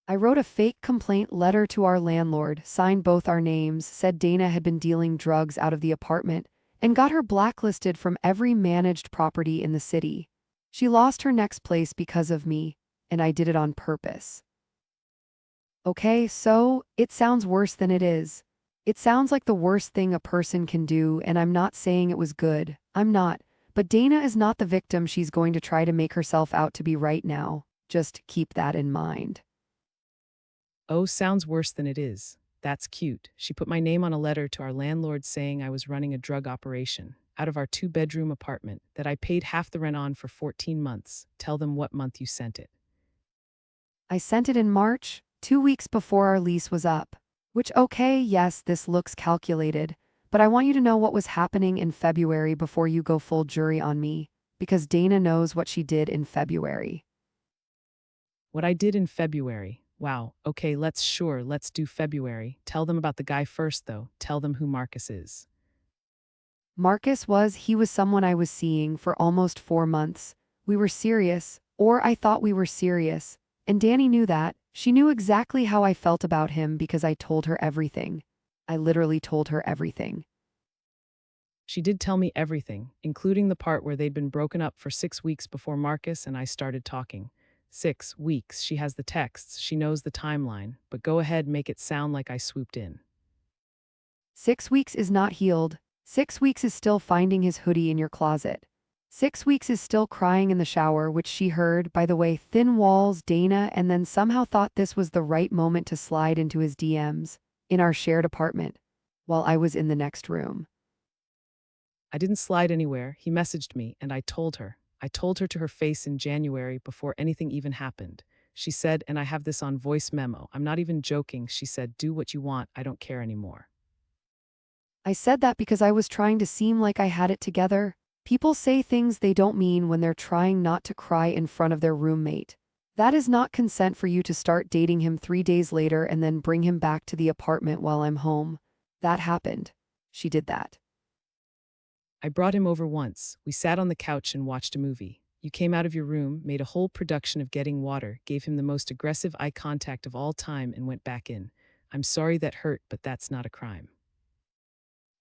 I wrote a fake complaint letter to our landlord, signed both our names, said Dana had been dealing drugs out of the apartment, and got her blacklisted from every managed property in the city. She lost her next place because of me, and I did it on purpose. Okay, so it sounds worse than it is. It sounds like the worst thing a person can do, and I'm not saying it was good. I'm not. But Dana is not the victim she's going to try to make herself out to be right now. Just keep that in mind. Oh, sounds worse than it is. That's cute. She put my name on a letter to our landlord saying I was running a drug operation out of our two-bedroom apartment that I paid half the rent on for 14 months. Tell them what month you sent it. I sent it in March, 2 weeks before our lease was up. Which, okay, yes, this looks calculated, but I want you to know what was happening in February before you go full jury on me, because Dana knows what she did in February. What I did in February. Wow, okay, let's do February. Tell them about the guy first, though. Tell them who Marcus is. He was someone I was seeing for almost 4 months. We were serious, or I thought we were serious, and Danny knew that. She knew exactly how I felt about him because I told her everything. I literally told her everything. She did tell me everything, including the part where they'd been broken up for 6 weeks before Marcus and I started talking. 6 weeks, she has the texts, she knows the timeline, but go ahead, make it sound like I swooped in. 6 weeks is not healed. 6 weeks is still finding his hoodie in your closet. 6 weeks is still crying in the shower, which she heard, by the way, thin walls, Dana, and then somehow thought this was the right moment to slide into his DMs in our shared apartment while I was in the next room. I didn't slide anywhere, he messaged me, and I told her. I told her to her face in January before anything even happened. She said, and I have this on voice memo, I'm not even joking, she said, do what you want, I don't care anymore. I said that because I was trying to seem like I had it together. People say things they don't mean when they're trying not to cry in front of their roommate. That is not consent for you to start dating him 3 days later and then bring him back to the apartment while I'm home. That happened. She did that. I brought him over once. We sat on the couch and watched a movie. You came out of your room, made a whole production of getting water, gave him the most aggressive eye contact of all time, and went back in. I'm sorry that hurt, but that's not a crime.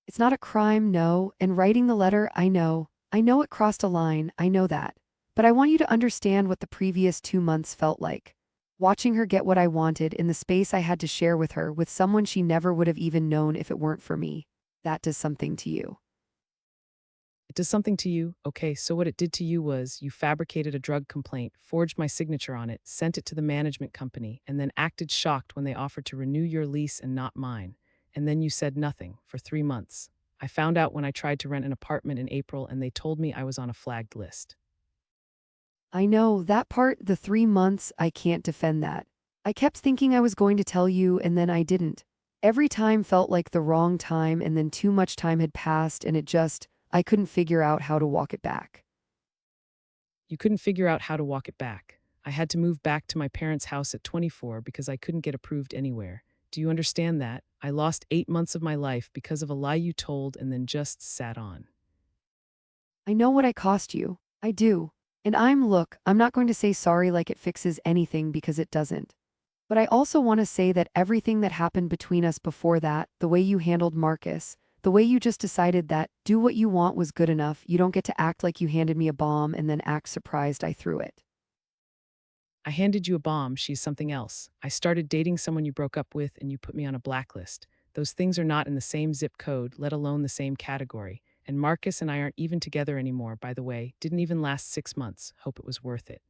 It's not a crime, no, and writing the letter, I know. I know it crossed a line, I know that. But I want you to understand what the previous 2 months felt like. Watching her get what I wanted in the space I had to share with her with someone she never would have even known if it weren't for me. That does something to you. It does something to you? Okay, so what it did to you was you fabricated a drug complaint, forged my signature on it, sent it to the management company, and then acted shocked when they offered to renew your lease and not mine. And then you said nothing for 3 months. I found out when I tried to rent an apartment in April and they told me I was on a flagged list. I know, that part, the 3 months, I can't defend that. I kept thinking I was going to tell you and then I didn't. Every time felt like the wrong time and then too much time had passed and I couldn't figure out how to walk it back. You couldn't figure out how to walk it back. I had to move back to my parents' house at 24 because I couldn't get approved anywhere. Do you understand that? I lost 8 months of my life because of a lie you told and then just sat on. I know what I cost you. I do. And I'm not going to say sorry like it fixes anything because it doesn't. But I also want to say that everything that happened between us before that, the way you handled Marcus, the way you just decided that do what you want was good enough, you don't get to act like you handed me a bomb and then act surprised I threw it. I handed you a bomb, she's something else. I started dating someone you broke up with and you put me on a blacklist. Those things are not in the same zip code, let alone the same category. And Marcus and I aren't even together anymore, by the way. Didn't even last 6 months. Hope it was worth it.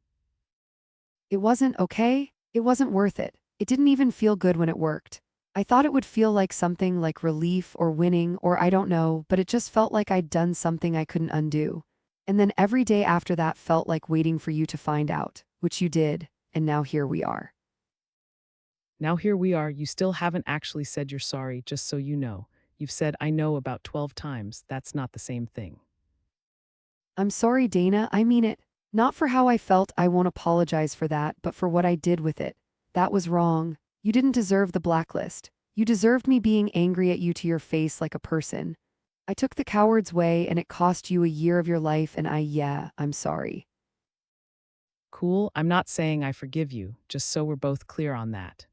It wasn't okay. It wasn't worth it. It didn't even feel good when it worked. I thought it would feel like something like relief or winning or I don't know, but it just felt like I'd done something I couldn't undo. And then every day after that felt like waiting for you to find out, which you did, and now here we are. Now here we are, you still haven't actually said you're sorry, just so you know. You've said I know about 12 times. That's not the same thing. I'm sorry, Dana, I mean it. Not for how I felt, I won't apologize for that, but for what I did with it. That was wrong. You didn't deserve the blacklist. You deserved me being angry at you to your face like a person. I took the coward's way and it cost you a year of your life and I'm sorry. Cool, I'm not saying I forgive you, just so we're both clear on that.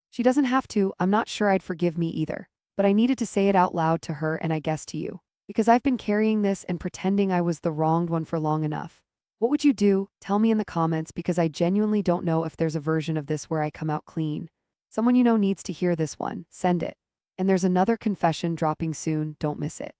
She doesn't have to, I'm not sure I'd forgive me either. But I needed to say it out loud to her and I guess to you. Because I've been carrying this and pretending I was the wronged one for long enough. What would you do? Tell me in the comments because I genuinely don't know if there's a version of this where I come out clean. Someone you know needs to hear this one, send it. And there's another confession dropping soon, don't miss it.